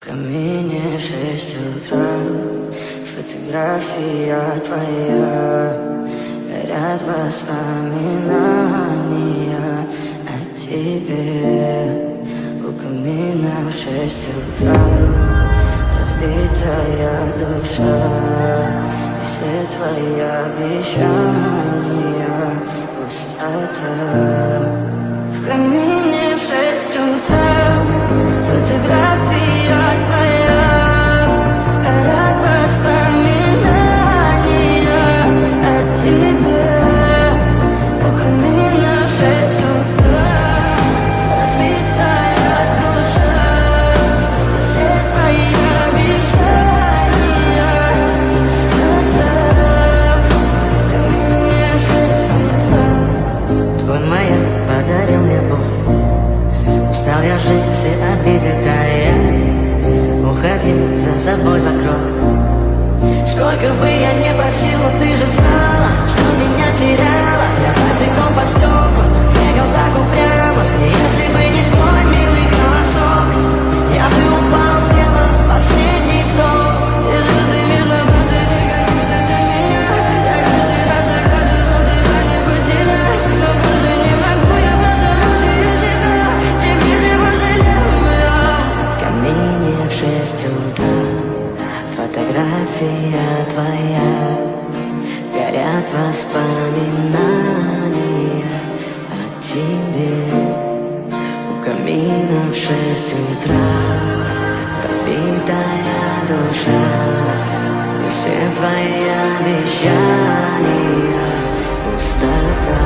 В камине 6 утра, фотография твоя, горят воспоминания о тебе. У камина в 6 утра, разбитая душа, и все твои обещания пустота. В камине в 6 утра, фотография твоя, горят воспоминания о тебе. У камина в 6 утра, разбитая душа, все твои обещания пустота. В камине в 6 утра. Твой маяк подарил мне боль, устал я жить, все обиды тая. Уходи, за собой закрой. Сколько бы я ни просил, но ты же знала, что меня теряла. Я босиком по стеклу бегал так упрямо. И если бы не твой милый голосок, я бы упал, сделал последний вздох. И звезды между будто как будто до меня. Я каждый раз загадывал тебя не потерять, но больше не могу, я просто мучаю себя. Теперь же пожалел я. В камине в 6 утра, фотография твоя, горят воспоминания о тебе. У камина в 6 утра, разбитая душа, и все твои обещания пустота.